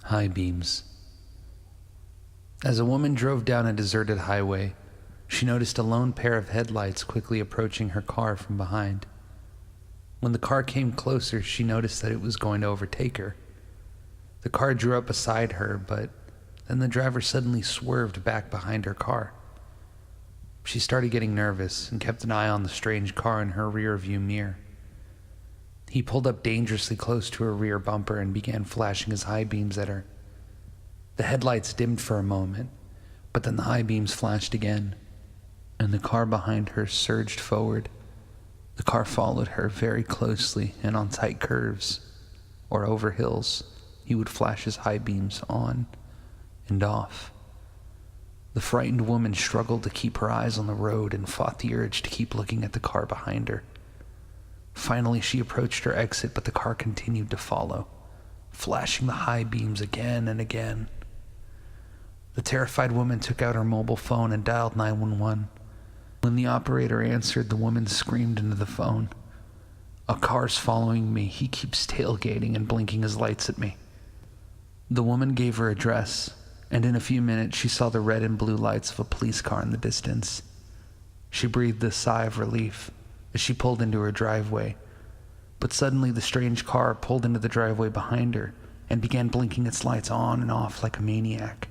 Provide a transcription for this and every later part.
High beams. As a woman drove down a deserted highway, she noticed a lone pair of headlights quickly approaching her car from behind. When the car came closer, she noticed that it was going to overtake her. The car drew up beside her, but then the driver suddenly swerved back behind her car. She started getting nervous and kept an eye on the strange car in her rear-view mirror. He pulled up dangerously close to her rear bumper and began flashing his high beams at her. The headlights dimmed for a moment, but then the high beams flashed again, and the car behind her surged forward. The car followed her very closely, and on tight curves or over hills, he would flash his high beams on and off. The frightened woman struggled to keep her eyes on the road and fought the urge to keep looking at the car behind her. Finally, she approached her exit, but the car continued to follow, flashing the high beams again and again. The terrified woman took out her mobile phone and dialed 911. When the operator answered, the woman screamed into the phone, "A car's following me. He keeps tailgating and blinking his lights at me." The woman gave her address, and in a few minutes she saw the red and blue lights of a police car in the distance. She breathed a sigh of relief as she pulled into her driveway, but suddenly the strange car pulled into the driveway behind her and began blinking its lights on and off like a maniac.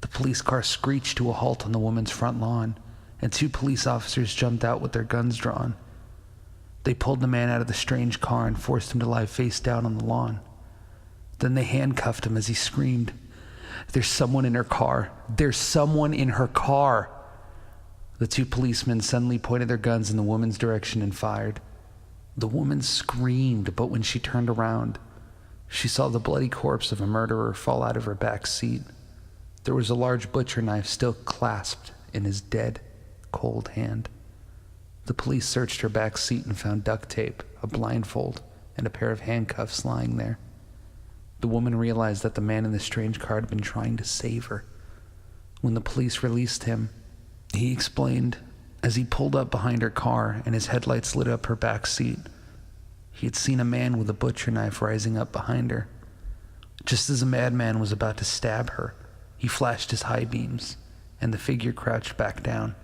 The police car screeched to a halt on the woman's front lawn, and 2 police officers jumped out with their guns drawn. They pulled the man out of the strange car and forced him to lie face down on the lawn. Then they handcuffed him as he screamed, "There's someone in her car! There's someone in her car!" The 2 policemen suddenly pointed their guns in the woman's direction and fired. The woman screamed, but when she turned around, she saw the bloody corpse of a murderer fall out of her back seat. There was a large butcher knife still clasped in his dead, cold hand. The police searched her back seat and found duct tape, a blindfold, and a pair of handcuffs lying there. The woman realized that the man in the strange car had been trying to save her. When the police released him, he explained, as he pulled up behind her car and his headlights lit up her back seat, he had seen a man with a butcher knife rising up behind her. Just as a madman was about to stab her, he flashed his high beams, and the figure crouched back down.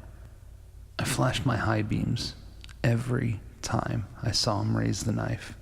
I flashed my high beams every time I saw him raise the knife.